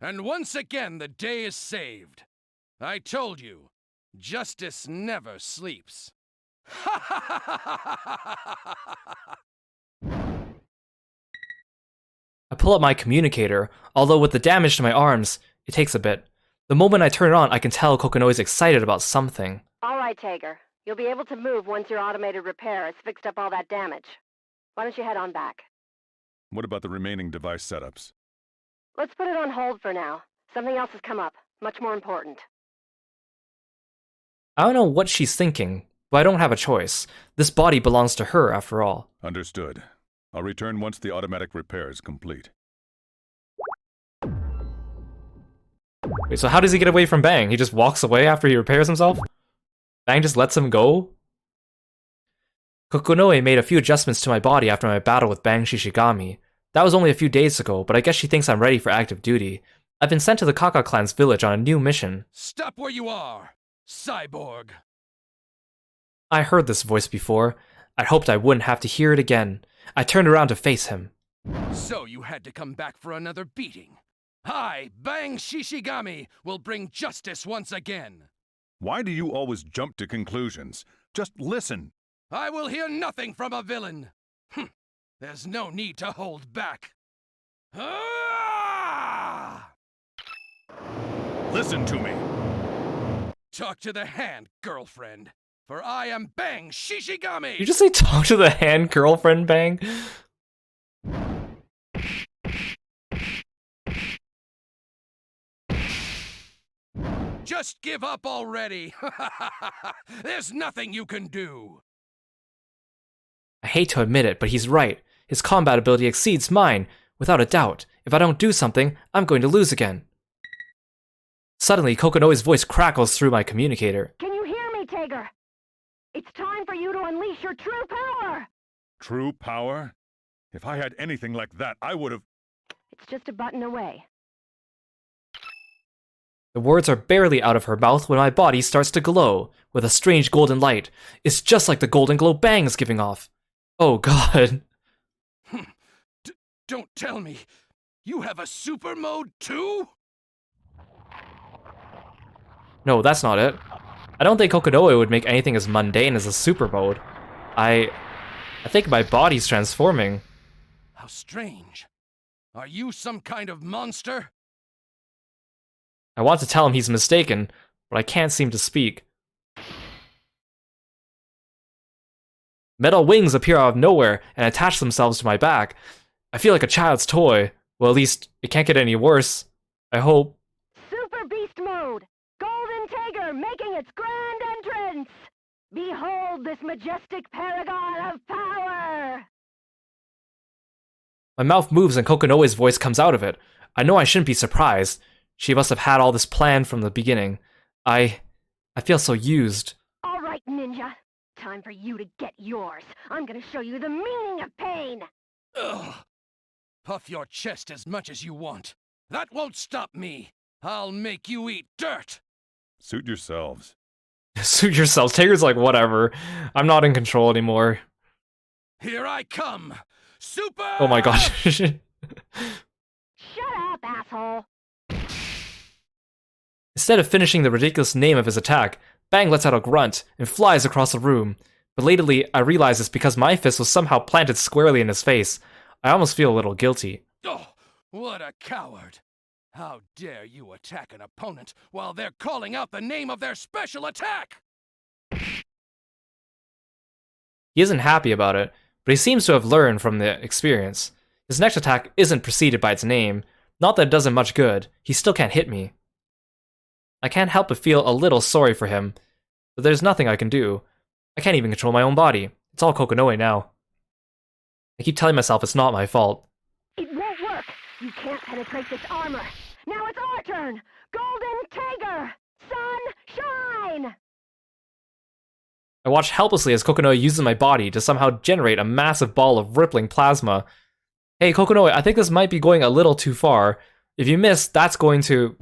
And once again, the day is saved. I told you, justice never sleeps. I pull up my communicator, although with the damage to my arms, it takes a bit. The moment I turn it on, I can tell Kokonoe is excited about something. All right, Tager. You'll be able to move once your automated repair has fixed up all that damage. Why don't you head on back? What about the remaining device setups? Let's put it on hold for now. Something else has come up, much more important. I don't know what she's thinking, but I don't have a choice. This body belongs to her, after all. Understood. I'll return once the automatic repair is complete. Wait, so how does he get away from Bang? He just walks away after he repairs himself? Bang just lets him go? Kokonoe made a few adjustments to my body after my battle with Bang Shishigami. That was only a few days ago, but I guess she thinks I'm ready for active duty. I've been sent to the Kaka clan's village on a new mission. Stop where you are, cyborg! I heard this voice before. I hoped I wouldn't have to hear it again. I turned around to face him. So you had to come back for another beating. I, Bang Shishigami, will bring justice once again. Why do you always jump to conclusions? Just listen. I will hear nothing from a villain. There's no need to hold back. Ah! Listen to me. Talk to the hand, girlfriend. For I am Bang Shishigami! You just say talk to the hand, girlfriend, Bang? Just give up already! There's nothing you can do! I hate to admit it, but he's right. His combat ability exceeds mine, without a doubt. If I don't do something, I'm going to lose again. Suddenly, Kokonoe's voice crackles through my communicator. Can you hear me, Tager? It's time for you to unleash your true power! True power? If I had anything like that, I would have... It's just a button away. The words are barely out of her mouth when my body starts to glow, with a strange golden light. It's just like the golden glow Bang is giving off. Oh god. Don't tell me. You have a super mode too? No, that's not it. I don't think Kokonoe would make anything as mundane as a super mode. I think my body's transforming. How strange. Are you some kind of monster? I want to tell him he's mistaken, but I can't seem to speak. Metal wings appear out of nowhere and attach themselves to my back. I feel like a child's toy. Well, at least it can't get any worse. I hope. Super Beast Mode! Golden Tager making its grand entrance! Behold this majestic paragon of power! My mouth moves and Kokonoe's voice comes out of it. I know I shouldn't be surprised. She must have had all this planned from the beginning. I feel so used. All right, Ninja. Time for you to get yours. I'm gonna show you the meaning of pain. Ugh, Puff your chest as much as you want. That won't stop me. I'll make you eat dirt. Suit yourselves. Suit yourselves. Taker's like, whatever. I'm not in control anymore. Here I come. Super! Oh my gosh. Shut up, asshole! Instead of finishing the ridiculous name of his attack, Bang lets out a grunt and flies across the room. Belatedly, I realize it's because my fist was somehow planted squarely in his face. I almost feel a little guilty. Oh, what a coward. How dare you attack an opponent while they're calling out the name of their special attack? He isn't happy about it, but he seems to have learned from the experience. His next attack isn't preceded by its name. Not that it does him much good, he still can't hit me. I can't help but feel a little sorry for him, but there's nothing I can do. I can't even control my own body. It's all Kokonoe now. I keep telling myself it's not my fault. It won't work! You can't penetrate this armor! Now it's our turn! Golden Tiger! Sun, shine! I watch helplessly as Kokonoe uses my body to somehow generate a massive ball of rippling plasma. Hey Kokonoe, I think this might be going a little too far. If you miss, that's going to...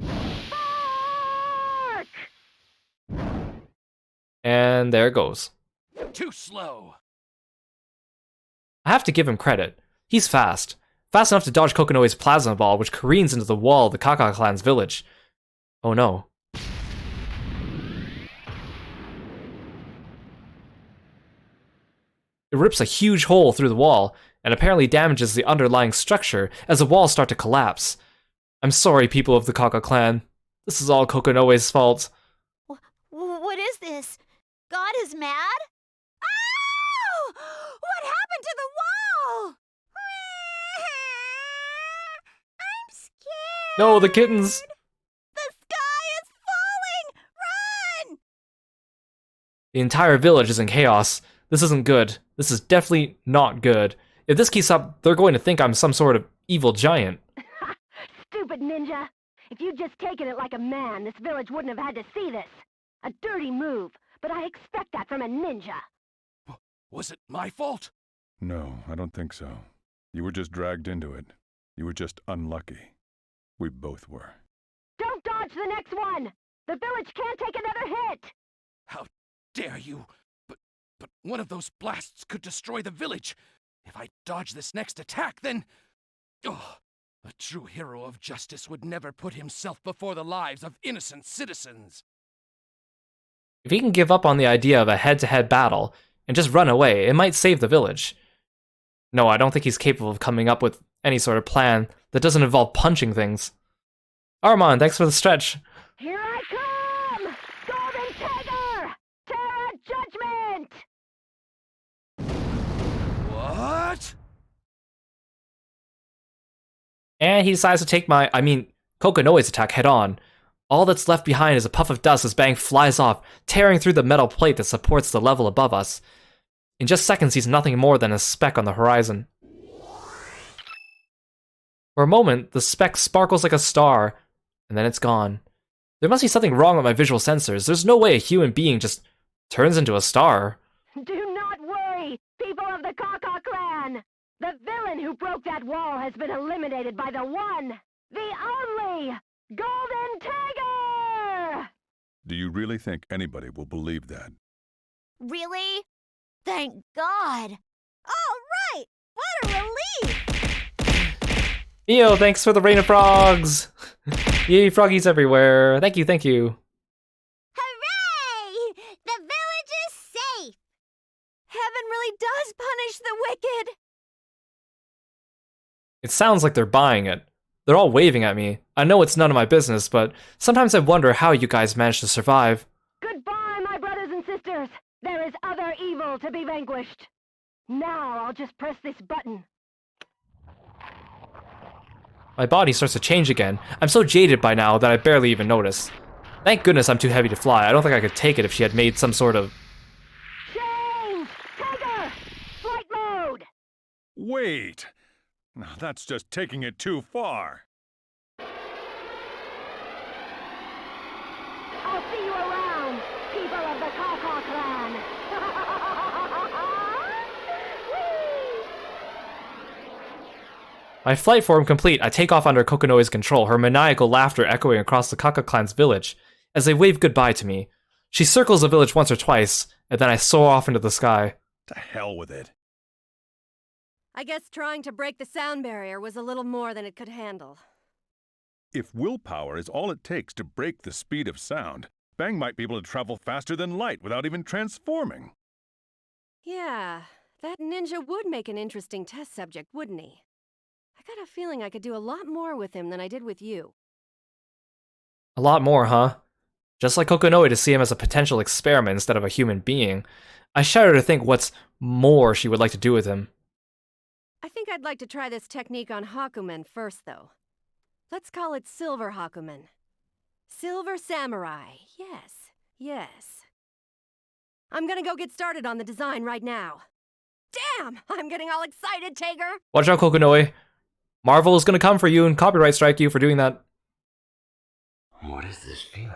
Arc! And there it goes. Too slow. I have to give him credit. He's fast. Fast enough to dodge Kokonoe's plasma ball, which careens into the wall of the Kaka clan's village. Oh no. It rips a huge hole through the wall, and apparently damages the underlying structure as the walls start to collapse. I'm sorry, people of the Kaka clan. This is all Kokonoe's fault. What is this? God is mad? Oh! What happened to the wall? I'm scared. No, the kittens! The sky is falling! Run! The entire village is in chaos. This isn't good. This is definitely not good. If this keeps up, they're going to think I'm some sort of evil giant. Stupid ninja! If you'd just taken it like a man, this village wouldn't have had to see this. A dirty move, but I expect that from a ninja. Was it my fault? No, I don't think so. You were just dragged into it. You were just unlucky. We both were. Don't dodge the next one! The village can't take another hit! How dare you? But one of those blasts could destroy the village. If I dodge this next attack, then... Oh, a true hero of justice would never put himself before the lives of innocent citizens. If he can give up on the idea of a head-to-head battle and just run away, it might save the village. No, I don't think he's capable of coming up with any sort of plan that doesn't involve punching things. Armand, thanks for the stretch. Here I come! Golden Tiger! Terra Judgment! What? And he decides to take Kokonoe's attack head on. All that's left behind is a puff of dust as Bang flies off, tearing through the metal plate that supports the level above us. In just seconds, he's nothing more than a speck on the horizon. For a moment, the speck sparkles like a star, and then it's gone. There must be something wrong with my visual sensors. There's no way a human being just turns into a star. Do not worry, people of the Kaka clan! The villain who broke that wall has been eliminated by the one, the only, Golden Tiger! Do you really think anybody will believe that? Really? Thank God. All right, what a relief! Yo, thanks for the rain of frogs! Yay, froggies everywhere. Thank you, thank you. Hooray! The village is safe! Heaven really does punish the wicked! It sounds like they're buying it. They're all waving at me. I know it's none of my business, but sometimes I wonder how you guys manage to survive. Goodbye, my brothers and sisters! There is other evil to be vanquished. Now I'll just press this button. My body starts to change again. I'm so jaded by now that I barely even notice. Thank goodness I'm too heavy to fly. I don't think I could take it if she had made some sort of... Change! Tiger! Flight mode! Wait! Now that's just taking it too far. I'll see you around, people of the Kaka clan! Whee! My flight form complete, I take off under Kokonoe's control, her maniacal laughter echoing across the Kaka clan's village as they wave goodbye to me. She circles the village once or twice, and then I soar off into the sky. To hell with it. I guess trying to break the sound barrier was a little more than it could handle. If willpower is all it takes to break the speed of sound, Bang might be able to travel faster than light without even transforming. Yeah, that ninja would make an interesting test subject, wouldn't he? I got a feeling I could do a lot more with him than I did with you. A lot more, huh? Just like Kokonoe to see him as a potential experiment instead of a human being, I shudder to think what's more she would like to do with him. I think I'd like to try this technique on Hakumen first, though. Let's call it Silver Hakumen. Silver Samurai, yes. I'm gonna go get started on the design right now. Damn! I'm getting all excited, Tager! Watch out, Kokonoe. Marvel is gonna come for you and copyright strike you for doing that. What is this feeling?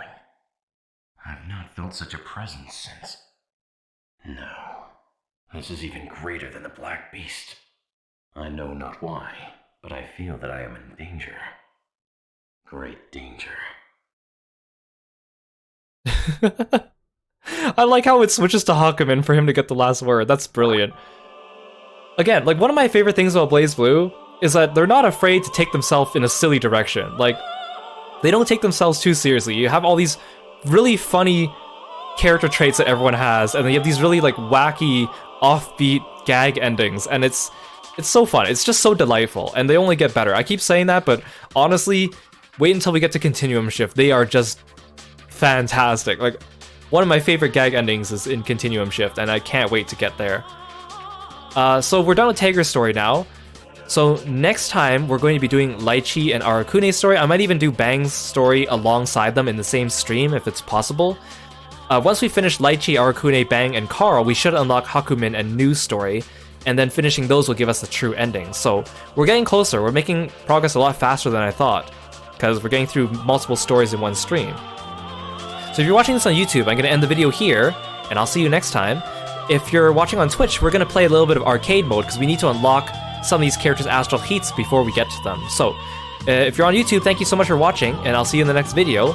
I've not felt such a presence since... No. This is even greater than the Black Beast. I know not why, but I feel that I am in danger. Great danger. I like how it switches to Hakumen for him to get the last word. That's brilliant. Again, like, one of my favorite things about BlazBlue is that they're not afraid to take themselves in a silly direction. Like, they don't take themselves too seriously. You have all these really funny character traits that everyone has, and then you have these really, like, wacky, offbeat gag endings, and it's so fun. It's just so delightful, and they only get better. I keep saying that, but honestly, wait until we get to Continuum Shift. They are just fantastic. Like, one of my favorite gag endings is in Continuum Shift, and I can't wait to get there. So we're done with Tager's story now. So next time, we're going to be doing Lychee and Arakune's story. I might even do Bang's story alongside them in the same stream, if it's possible. Once we finish Lychee, Arakune, Bang, and Carl, we should unlock Hakumen and Nu's story, and then finishing those will give us the true ending. So we're getting closer. We're making progress a lot faster than I thought, because we're getting through multiple stories in one stream. So if you're watching this on YouTube, I'm going to end the video here, and I'll see you next time. If you're watching on Twitch, we're going to play a little bit of arcade mode, because we need to unlock some of these characters' astral heats before we get to them. So if you're on YouTube, thank you so much for watching, and I'll see you in the next video.